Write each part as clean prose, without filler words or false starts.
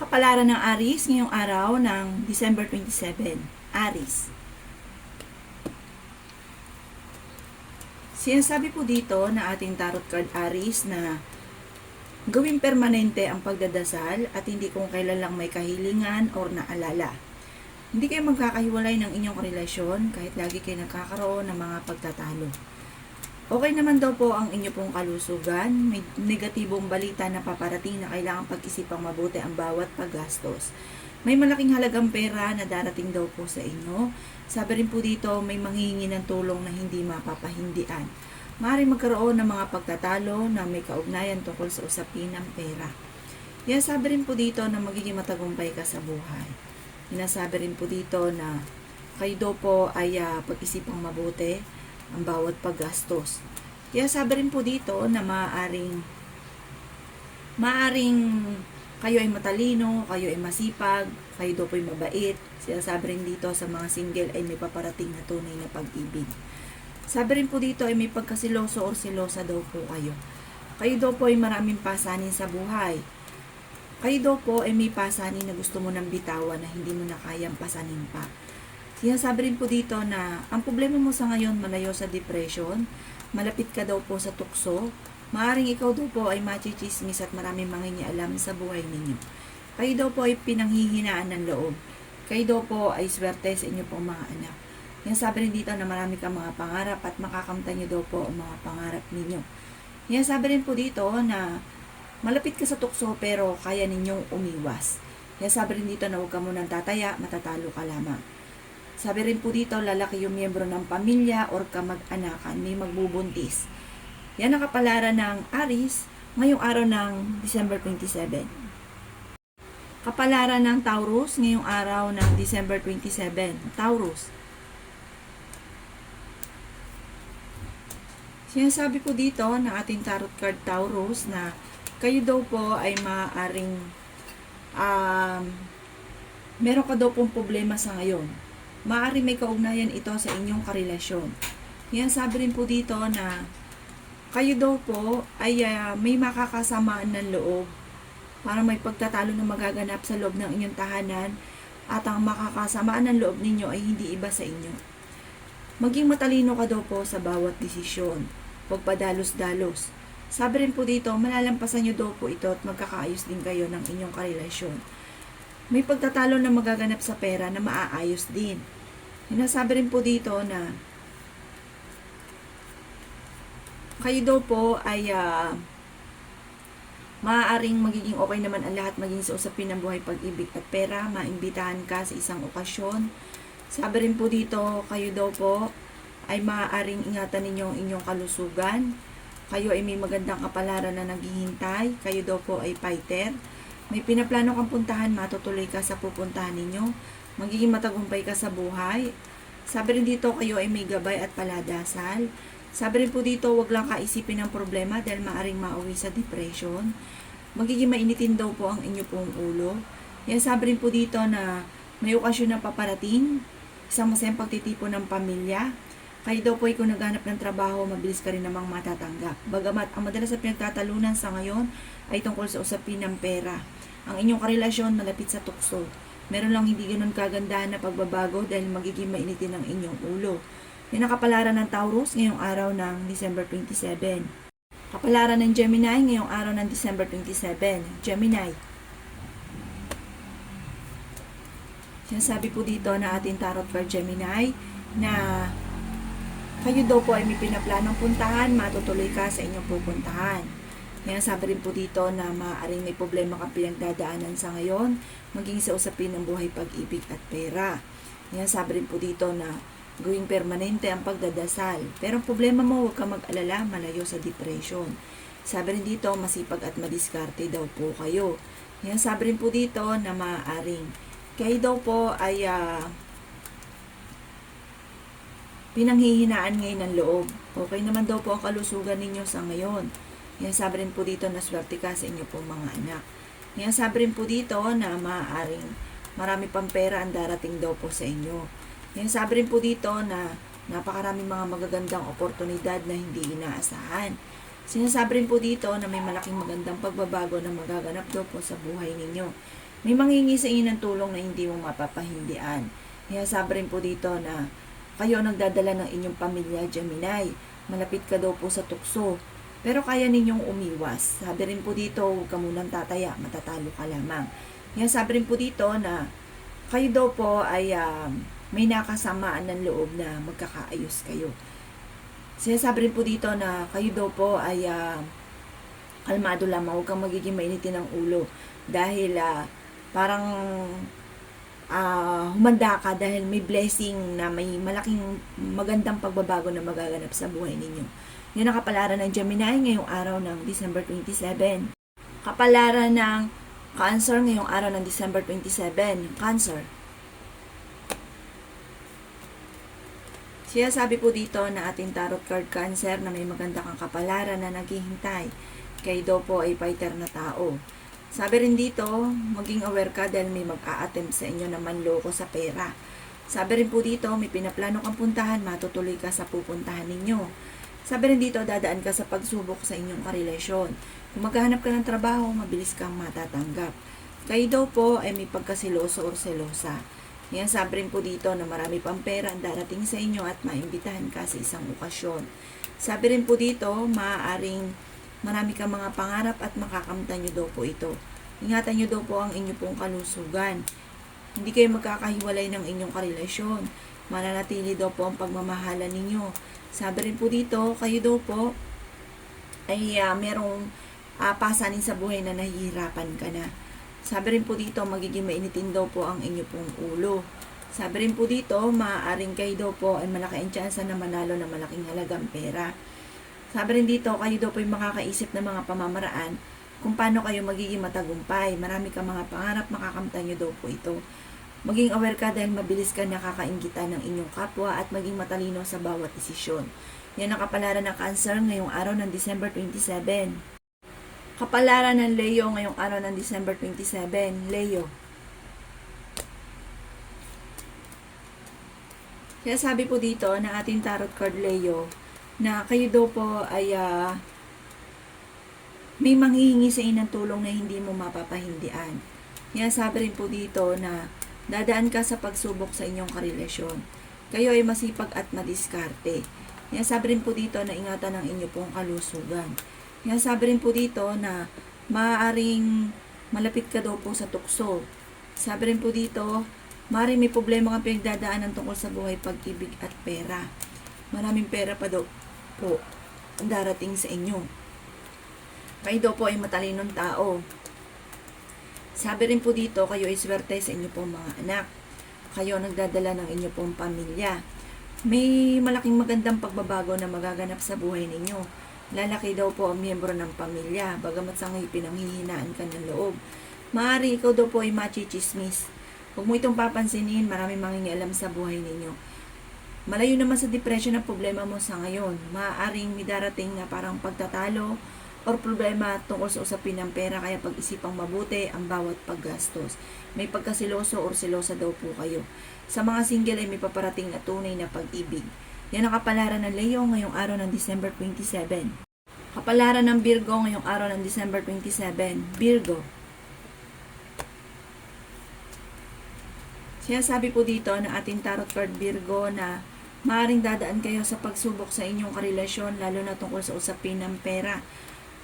Kapalaran ng Aries ngayong araw ng December 27. Aries. Sinasabi po dito na ating tarot card Aries na gawing permanente ang pagdadasal at hindi kung kailan lang may kahilingan or naalala. Hindi kayo magkakahiwalay ng inyong relasyon kahit lagi kayo nagkakaroon ng mga pagtatalo. Okay naman daw po ang inyo pong kalusugan. May negatibong balita na paparating na kailangan pag-isipang mabuti ang bawat paggastos. May malaking halagang pera na darating daw po sa inyo. Sabi rin po dito, may manghihingi ng tulong na hindi mapapahindian. Maaaring magkaroon ng mga pagtatalo na may kaugnayan tungkol sa usapin ng pera. Yan, sabi rin po dito na magiging matagumpay ka sa buhay. Sinasabi rin po dito na kayo daw po ay pag-isipang mabuti ang bawat paggastos. Kaya sabi rin po dito na maaaring kayo ay matalino, kayo ay masipag, kayo daw po ay mabait. Sinasabi rin dito sa mga single ay may paparating na tunay na pag-ibig. Sabi rin po dito ay may pagkasiloso o silosa daw po kayo. Kayo daw po ay maraming pasanin sa buhay. Kayo daw po ay may pasanin na gusto mo nang bitawan na hindi mo na kayang pasanin pa. Sinasabi rin po dito na ang problema mo sa ngayon malayo sa depression, malapit ka daw po sa tukso, maaaring ikaw daw po ay machichismis at maraming mangingialam sa buhay ninyo. Kayo daw po ay pinanghihinaan ng loob. Kayo daw po ay swerte sa inyo pong mga anak. Sinasabi rin dito na marami kang mga pangarap at makakamtan niyo daw po ang mga pangarap ninyo. Sinasabi rin po dito na malapit ka sa tukso pero kaya ninyong umiwas. Sinasabi rin dito na huwag ka munang tataya, matatalo ka lamang. Sabi rin po dito, lalaki yung miyembro ng pamilya or kamag-anakan, may magbubuntis. Yan ang kapalaran ng Aries ngayong araw ng December 27. Kapalaran ng Taurus ngayong araw ng December 27. Taurus. Sinasabi po dito ng ating tarot card Taurus na kayo daw po ay maaaring meron ka daw pong problema sa ngayon. Maaari may kaugnayan ito sa inyong karelasyon. Yan, sabi rin po dito na kayo daw po ay may makakasamaan ng loob para may pagtatalo na magaganap sa loob ng inyong tahanan at ang makakasamaan ng loob ninyo ay hindi iba sa inyo. Maging matalino ka daw po sa bawat desisyon. Huwag padalos-dalos. Sabi rin po dito, malalampasan nyo daw po ito at magkakaayos din kayo ng inyong karelasyon. May pagtatalo na magaganap sa pera na maaayos din. Sinasabi rin po dito na kayo daw po ay maaaring magiging okay naman ang lahat maging sa usapin ng buhay, pag-ibig at pera. Maimbitahan ka sa isang okasyon. Sabi rin po dito, kayo daw po ay maaaring ingatan ninyo ang inyong kalusugan. Kayo ay may magandang kapalaran na naghihintay. Kayo daw po ay fighter. May pinaplano kang puntahan, matutuloy ka sa pupuntahan ninyo. Magiging matagumpay ka sa buhay. Sabi rin dito, kayo ay may gabay at paladasal. Sabi rin po dito, wag lang kaisipin ng problema dahil maaring mauwi sa depression. Magiging mainitin daw po ang inyo pong ulo. Yan, sabi rin po dito na may okasyon na paparating. Isang masayang pagtitipon ng pamilya. Kayo daw po ay kung naghanap ng trabaho, mabilis ka rin namang matatanggap. Bagamat ang madalas na pinagtatalunan sa ngayon ay tungkol sa usapin ng pera. Ang inyong karelasyon malapit sa tukso. Meron lang hindi ganun kagandahan na pagbabago dahil magiging mainitin ang inyong ulo. Yan ang kapalaran ng Taurus ngayong araw ng December 27. Kapalaran ng Gemini ngayong araw ng December 27. Gemini. Sinasabi po dito na ating tarot card Gemini na kayo daw po ay may pinaplanong puntahan, matutuloy ka sa inyong pupuntahan. Ngayon, sabi rin po dito na maaaring may problema kang pinagdadaanan sa ngayon, maging sa usapin ng buhay, pag-ibig at pera. Ngayon, sabi rin po dito na gawing permanente ang pagdadasal. Pero ang problema mo, huwag ka mag-alala, malayo sa depression. Sabi rin dito, masipag at madiskarte daw po kayo. Ngayon, sabi rin po dito na maaaring kayo daw po ay pinanghihinaan ngayon ng loob. Okay naman daw po ang kalusugan ninyo sa ngayon. Yan, sabi rin po dito na swerte ka sa inyo po mga anak. Yan, sabi rin po dito na maaaring marami pang pera ang darating daw po sa inyo. Yan, sabi rin po dito na napakaraming mga magagandang oportunidad na hindi inaasahan. Sinasabi rin po dito na may malaking magandang pagbabago na magaganap daw po sa buhay ninyo. May manghingi sa inyo ng tulong na hindi mo mapapahindian. Kaya sabi rin po dito na kayo ang nagdadala ng inyong pamilya, Gemini. Malapit ka daw po sa tukso. Pero kaya ninyong umiwas. Sabi rin po dito, huwag ka munang tataya, matatalo ka lamang. Kaya sabi rin po dito na kayo daw po ay may nakasamaan ng loob na magkakaayos kayo. Sinasabi rin po dito na kayo daw po ay kalmado lamang, huwag kang magiging mainitin ng ulo. Dahil parang humanda ka dahil may blessing na may malaking magandang pagbabago na magaganap sa buhay ninyo. Yan ang kapalaran ng Gemini ngayong araw ng December 27. Kapalaran ng Cancer ngayong araw ng December 27. Cancer. Siya sabi po dito na ating tarot card Cancer na may maganda kang kapalaran na naghihintay. Kayo daw po ay fighter na tao. Sabi rin dito, maging aware ka dahil may mag-a-attempt sa inyo na manloko sa pera. Sabi rin po dito, may pinaplano kang puntahan, matutuloy ka sa pupuntahan ninyo. Sabi rin dito, dadaan ka sa pagsubok sa inyong karelasyon. Kung maghahanap ka ng trabaho, mabilis kang matatanggap. Kayo daw po ay may pagkasiloso o selosa. Yan, sabi rin po dito na marami pang pera ang darating sa inyo at maimbitahan ka sa isang okasyon. Sabi rin po dito, maaaring marami kang mga pangarap at makakamtan nyo daw po ito. Ingatan nyo daw po ang inyo pong kalusugan. Hindi kayo magkakahiwalay ng inyong karelasyon. Mananatili daw po ang pagmamahalan ninyo. Sabi rin po dito, kayo daw po ay merong pasanin sa buhay na nahihirapan ka na. Sabi rin po dito, magiging mainitin daw po ang inyo pong ulo. Sabi rin po dito, maaaring kayo daw po ay malaki ang tsansa na manalo ng malaking halagang pera. Sabi rin dito, kayo daw po ay makakaisip ng mga pamamaraan kung paano kayo magiging matagumpay. Marami kang mga pangarap, makakamtan nyo daw po ito. Maging aware ka dahil mabilis ka nakakainggitan ng inyong kapwa at maging matalino sa bawat desisyon. Yan ang kapalaran ng Cancer ngayong araw ng December 27. Kapalaran ng Leo ngayong araw ng December 27. Leo. Kaya sabi po dito na ating tarot card Leo, na kayo daw po ay may manghihingi sa inyo ng tulong na hindi mo mapapahindian. Kaya sabi rin po dito na dadaan ka sa pagsubok sa inyong karelasyon. Kayo ay masipag at madiskarte. Kaya sabi rin po dito na ingatan ang inyo pong kalusugan. Kaya sabi rin po dito na maaaring malapit ka daw po sa tukso. Sabi rin po dito, maaaring may problema kang pinagdadaanan tungkol sa buhay, pag-ibig at pera. Maraming pera pa daw po ang darating sa inyo. Kayo daw po ay matalinong tao. Sabi rin po dito, kayo ay swerte sa inyo pong mga anak. Kayo nagdadala ng inyo pong pamilya. May malaking magandang pagbabago na magaganap sa buhay ninyo. Lalaki daw po ang miyembro ng pamilya, bagamat sa ngayon pinanghihinaan ka ng loob. Maaari ikaw daw po ay machichismis. Huwag mo itong papansinin, maraming mangingialam sa buhay ninyo. Malayo naman sa depression ang problema mo sa ngayon. Maaaring may darating na parang pagtatalo or problema tungkol sa usapin ng pera, kaya pag-isipang mabuti ang bawat paggastos. May pagkasiloso or selosa daw po kayo. Sa mga single ay may paparating na tunay na pag-ibig. Yan ang kapalaran ng Leo ngayong araw ng December 27. Kapalaran ng Virgo ngayong araw ng December 27. Virgo. Siya sabi po dito na ating tarot card Virgo na maaaring dadaan kayo sa pagsubok sa inyong karelasyon, lalo na tungkol sa usapin ng pera.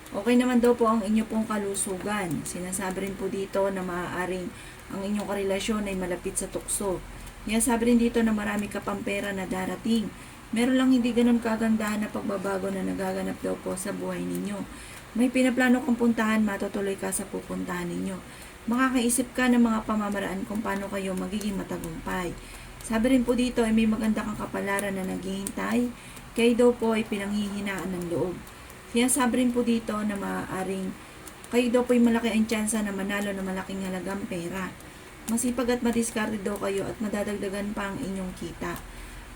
Okay naman daw po ang inyo pong kalusugan. Sinasabi rin po dito na maaaring ang inyong karelasyon ay malapit sa tukso. Kaya sabi rin dito na marami ka pang pera na darating. Meron lang hindi ganun kagandahan na pagbabago na nagaganap daw po sa buhay ninyo. May pinaplano kang puntahan, matutuloy ka sa pupuntahan ninyo. Makakaisip ka ng mga pamamaraan kung paano kayo magiging matagumpay. Sabi rin po dito ay may maganda kang kapalaran na naghihintay. Kayo daw po ay pinanghihinaan ng loob. Kaya sabi rin po dito na maaaring kayo daw po ay malaki ang tsansa na manalo ng malaking halagang pera. Masipag at madiskarte daw kayo at madadagdagan pa ang inyong kita.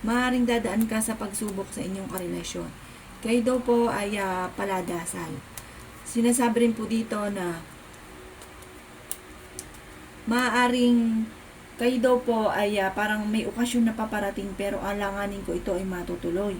Maaaring dadaan ka sa pagsubok sa inyong karelasyon. Kayo daw po ay paladasal. Sinasabi rin po dito na maaaring kayo daw po ay parang may okasyon na paparating pero alanganin ko ito ay matutuloy.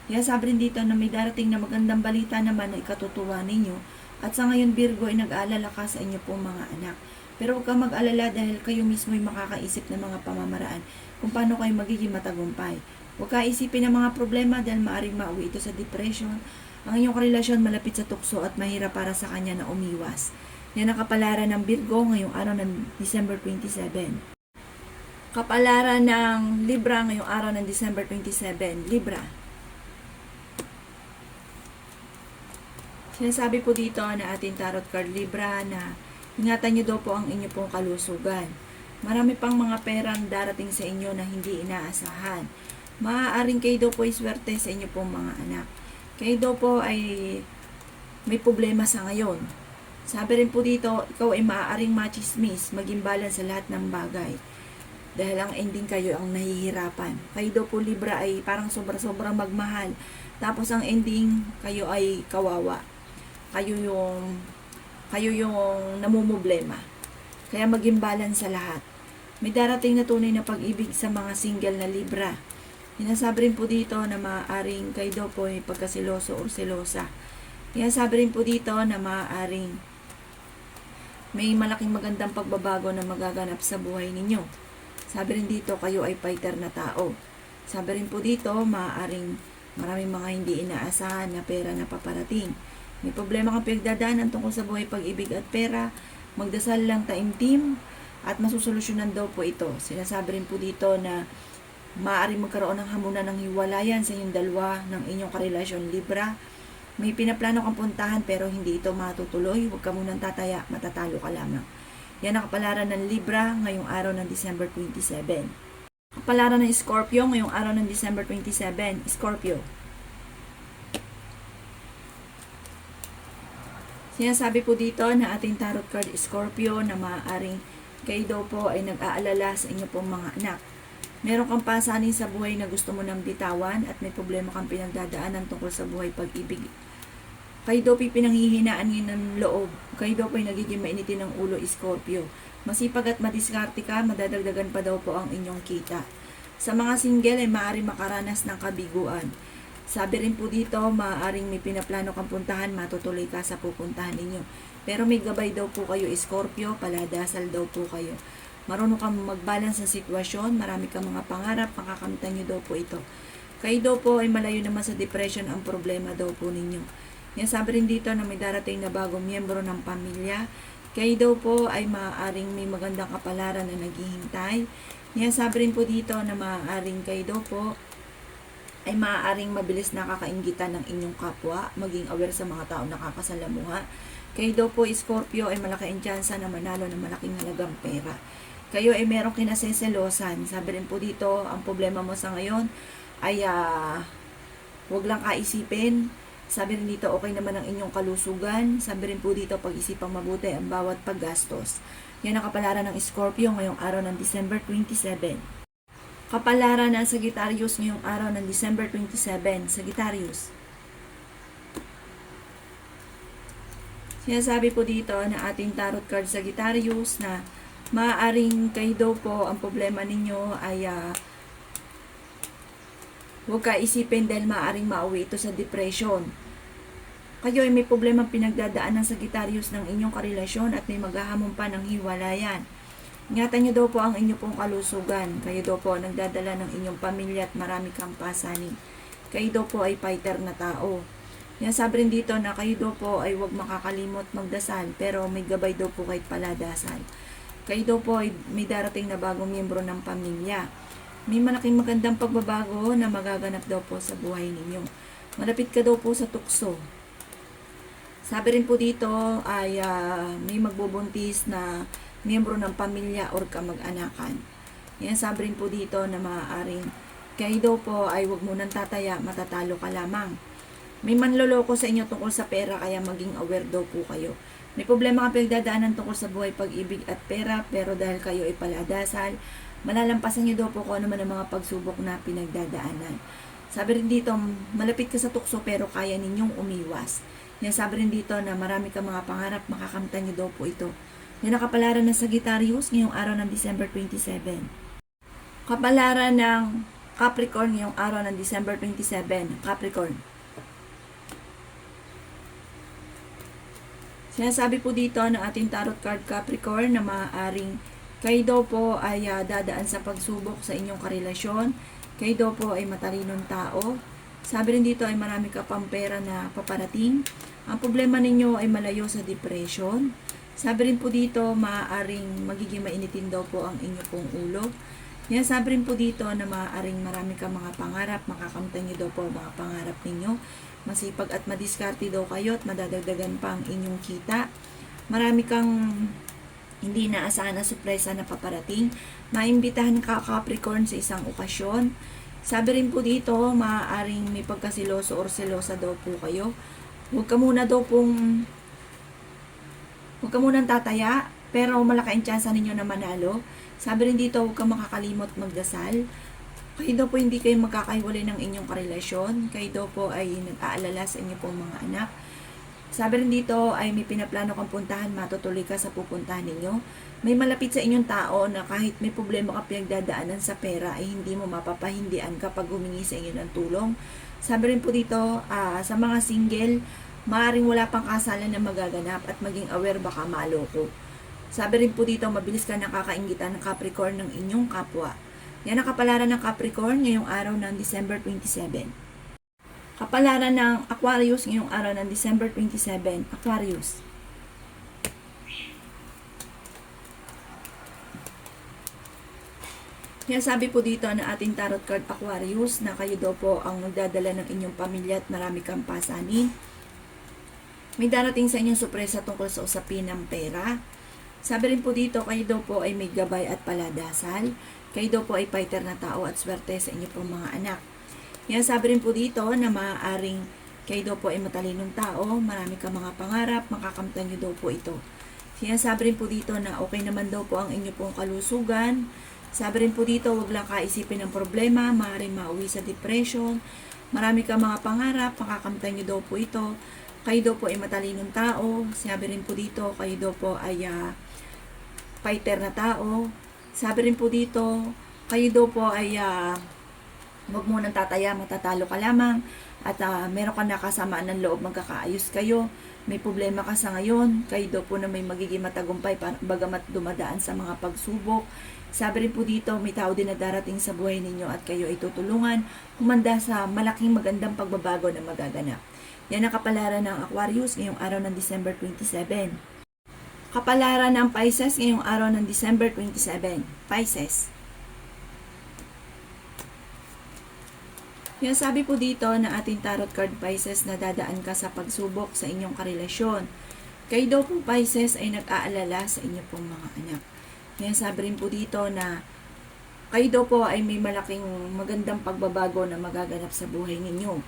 Kaya sabi rin dito na may darating na magandang balita naman na ikatutuwa ninyo. At sa ngayon Virgo ay nag-aalala ka sa inyo pong mga anak. Pero huwag kang mag-alala dahil kayo mismo ay makakaisip ng mga pamamaraan kung paano kayo magiging matagumpay. Huwag ka isipin ng mga problema dahil maaaring mauwi ito sa depression. Ang inyong relasyon malapit sa tukso at mahirap para sa kanya na umiwas. Yan ang kapalaran ng Virgo ngayong araw ng December 27. Kapalaran ng Libra ngayong araw ng December 27. Libra. Sinasabi po dito na ating tarot card Libra na ingatan nyo daw po ang inyo pong kalusugan. Marami pang mga perang darating sa inyo na hindi inaasahan. Maaaring kayo daw po ay swerte sa inyo pong mga anak. Kayo daw po ay may problema sa ngayon. Sabi rin po dito, ikaw ay maaaring machismis, maging balance sa lahat ng bagay. Dahil ang ending kayo ang nahihirapan. Kayo daw po Libra ay parang sobra-sobrang magmahal. Tapos ang ending kayo ay kawawa. Kayo yung namumblema. Kaya maging balance sa lahat. May darating na tunay na pag-ibig sa mga single na Libra. Sinasabi rin po dito na maaaring kayo daw po ay pagkasiloso o selosa. Sinasabi rin po dito na maaaring may malaking magandang pagbabago na magaganap sa buhay ninyo. Sabi rin dito kayo ay fighter na tao. Sabi rin po dito maaaring maraming mga hindi inaasahan na pera na paparating. May problema kang pinagdadaanan tungkol sa buhay, pag-ibig at pera, magdasal lang taimtim at masusolusyonan daw po ito. Sinasabi rin po dito na maaaring magkaroon ng hamunan ng hiwalayan sa inyong dalawa ng inyong karelasyon Libra. May pinaplano kang puntahan pero hindi ito matutuloy. Huwag ka munang tataya, matatalo ka lamang. Yan ang kapalaran ng Libra ngayong araw ng December 27. Kapalaran ng Scorpio ngayong araw ng December 27. Scorpio. Sinasabi po dito na ating tarot card Scorpio na maaaring kayo daw po ay nag-aalala sa inyo pong mga anak. Meron kang pasanin sa buhay na gusto mo nang bitawan at may problema kang pinagdadaanan tungkol sa buhay, pag-ibig. Kayo daw po pinanghihinaan ngayon ng loob. Kayo daw po ay nagiging mainitin ng ulo Scorpio. Masipag at madiskarte ka, madadagdagan pa daw po ang inyong kita. Sa mga single ay maaaring makaranas ng kabiguan. Sabi rin po dito, maaaring may pinaplano kang puntahan, matutuloy ka sa pupuntahan ninyo. Pero may gabay daw po kayo Scorpio, paladasal daw po kayo. Marunong kang mag-balance sa sitwasyon, marami kang mga pangarap, makakamtan nyo daw po ito. Kayo daw po ay malayo naman sa depression ang problema daw po ninyo. Yan sabi rin dito na may darating na bagong miyembro ng pamilya. Kayo daw po ay maaaring may magandang kapalaran na naghihintay. Yan sabi rin po dito na maaaring kayo daw po ay maaaring mabilis nakakainggitan ng inyong kapwa, maging aware sa mga tao nakakasalamuha. Kayo daw po Scorpio ay malaki ang tsansa na manalo ng malaking halagang pera. Kayo ay merong kinaseselosan. Sabi rin po dito, ang problema mo sa ngayon ay huwag lang kaisipin. Sabi rin dito, okay naman ang inyong kalusugan. Sabi rin po dito, pag-isipang mabuti ang bawat paggastos. Yan ang kapalaran ng Scorpio ngayong araw ng December 27. Kapalaran ng Sagittarius ngayong araw ng December 27. Sagittarius. Sinasabi po dito na ating tarot card Sagittarius na maaaring kayo daw po ang problema ninyo ay huwag ka isipin dahil maaaring mauwi ito sa depression. Kayo ay may problema pinagdadaan ng Sagittarius ng inyong karelasyon at may maghahamon pa ng hiwalayan. Ingatan nyo daw po ang inyong pong kalusugan. Kayo daw po nagdadala ng inyong pamilya at marami kang pasanin. Kayo daw po ay fighter na tao. Yan sabi rin dito na kayo daw po ay huwag makakalimot magdasal pero may gabay daw po kahit paladasal. Kayo daw po ay may darating na bagong miyembro ng pamilya. May malaking magandang pagbabago na magaganap daw po sa buhay ninyo. Malapit ka daw po sa tukso. Sabi rin po dito ay may magbubuntis na miyembro ng pamilya or kamag-anakan. Yan sabi rin po dito na maaaring kayo daw po ay huwag munang tataya, matatalo ka lamang. May manloloko sa inyo tungkol sa pera kaya maging aware daw po kayo. May problema kang pinagdadaanan tungkol sa buhay, pag-ibig at pera pero dahil kayo ay paladasal, malalampasan nyo daw po kung ano man ang mga pagsubok na pinagdadaanan. Sabi rin dito, malapit ka sa tukso pero kaya ninyong umiwas. Yan sabi rin dito na marami kang mga pangarap, makakamtan nyo daw po ito. Yan ang kapalaran ng Sagittarius ngayong araw ng December 27. Kapalaran ng Capricorn ngayong araw ng December 27. Capricorn. Sinasabi po dito ng ating tarot card Capricorn na maaaring kayo daw po ay dadaan sa pagsubok sa inyong karelasyon. Kayo daw po ay matalinong tao. Sabi rin dito ay marami ka pang pera na paparating. Ang problema ninyo ay malayo sa depression. Sabi rin po dito, maaaring magiging mainitin daw po ang inyo pong ulo. Yan, sabi rin po dito na maaaring marami ka mga pangarap, makakamtan nyo daw po mga pangarap ninyo. Masipag at madiskarte daw kayo at madadagdagan pa ang inyong kita. Marami kang hindi naasahan na sorpresa na paparating. Maimbitahan ka Capricorn sa isang okasyon. Sabi rin po dito, maaaring may pagkasiloso or selosa daw po kayo. Huwag ka munang tataya, pero malaki ang tsansa ninyo na manalo. Sabi rin dito, huwag kang makakalimot magdasal. Kayo daw po hindi kayo magkakahiwalay ng inyong karelasyon. Kayo daw po ay nag-aalala sa inyong pong mga anak. Sabi rin dito ay may pinaplano kang puntahan, matutuloy ka sa pupuntahan ninyo. May malapit sa inyong tao na kahit may problema ka pinagdadaanan sa pera ay hindi mo mapapahindian kapag humingi sa inyo ng tulong. Sabi rin po dito, sa mga single, maaaring wala pang kasalan na magaganap at maging aware baka maloko. Sabi rin po dito, mabilis ka nakakaingitan ng Capricorn ng inyong kapwa. Yan ang kapalaran ng Capricorn ngayong araw ng December 27. Kapalaran ng Aquarius ngayong araw ng December 27. Aquarius. Kaya sabi po dito na ating tarot card Aquarius na kayo daw po ang magdadala ng inyong pamilya at marami kang pasanin. May darating sa inyong sorpresa tungkol sa usapin ng pera. Sabi rin po dito, kayo daw po ay may gabay at paladasal. Kayo daw po ay fighter na tao at swerte sa inyong pong mga anak. Kaya sabi rin po dito na maaaring kayo daw po ay matalinong tao, marami kang mga pangarap, makakamtan nyo daw po ito. Kaya sabi rin po dito na okay naman daw po ang inyong pong kalusugan. Sabi rin po dito, huwag lang kaisipin ng problema, maaaring mauwi sa depression. Marami kang mga pangarap, makakamtan nyo daw po ito. Kayo daw po ay matalinong tao. Sabi rin po dito, kayo daw po ay fighter na tao. Sabi rin po dito, kayo daw po ay huwag mo nang tataya, matatalo ka lamang. At meron ka na kasamaan ng loob, magkakaayos kayo. May problema ka sa ngayon, kayo daw po na may magiging matagumpay bagamat dumadaan sa mga pagsubok. Sabi rin po dito, may tao din na darating sa buhay ninyo at kayo ay tutulungan, humanda sa malaking magandang pagbabago na magaganap. Yan ang kapalaran ng Aquarius ngayong araw ng December 27. Kapalaran ng Pisces ngayong araw ng December 27. Pisces. Yan sabi po dito na ating tarot card Pisces na dadaan ka sa pagsubok sa inyong karelasyon. Kayo daw po Pisces ay nag-aalala sa inyong pong mga anak. Yan sabi rin po dito na kayo daw po ay may malaking magandang pagbabago na magaganap sa buhay ninyo.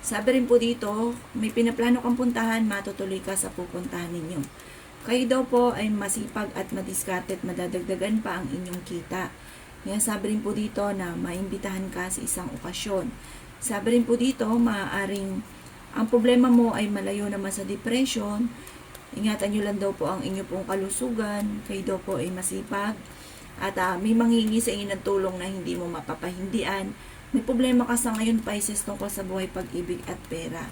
Sabi rin po dito, may pinaplano kang puntahan, matutuloy ka sa pupuntahan ninyo. Kayo daw po ay masipag at madiskarte at madadagdagan pa ang inyong kita. Yan sabi rin po dito na maimbitahan ka sa isang okasyon. Sabi rin po dito, maaaring ang problema mo ay malayo naman sa depression. Ingatan nyo lang daw po ang inyo pong kalusugan. Kayo daw po ay masipag. At may manghingi sa inyo ng tulong na hindi mo mapapahindian. May problema ka sa ngayon, Pisces, tungkol sa buhay, pag-ibig at pera.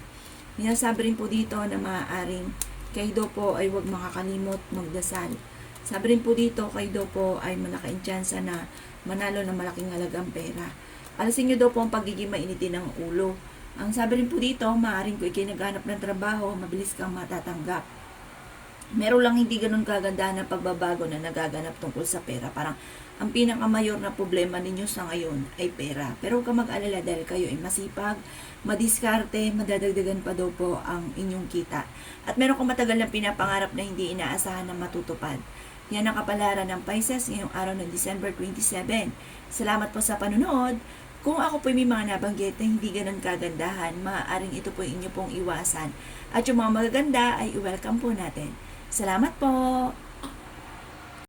Sabi rin po dito na maaaring kayo daw po ay huwag makakalimot magdasal. Sabi rin po dito, kayo daw po ay malaki ang tsansa na manalo ng malaking halagang pera. Alasin nyo daw po ang pagiging mainitin ng ulo. Ang sabi rin po dito, maaaring kung ikay naghanap ng trabaho, mabilis kang matatanggap. Meron lang hindi ganun kaganda na pagbabago na nagaganap tungkol sa pera. Parang ang pinakamayor na problema ninyo sa ngayon ay pera. Pero huwag ka mag-alala dahil kayo ay masipag, madiskarte, madadagdagan pa daw po ang inyong kita. At meron kang matagal na pinapangarap na hindi inaasahan na matutupad. Yan ang kapalaran ng Pisces ngayong araw ng December 27. Salamat po sa panonood. Kung ako po may mga nabanggit na hindi ganun kagandahan, maaaring ito po inyo pong iwasan. At yung mga magaganda ay i-welcome po natin. Salamat po!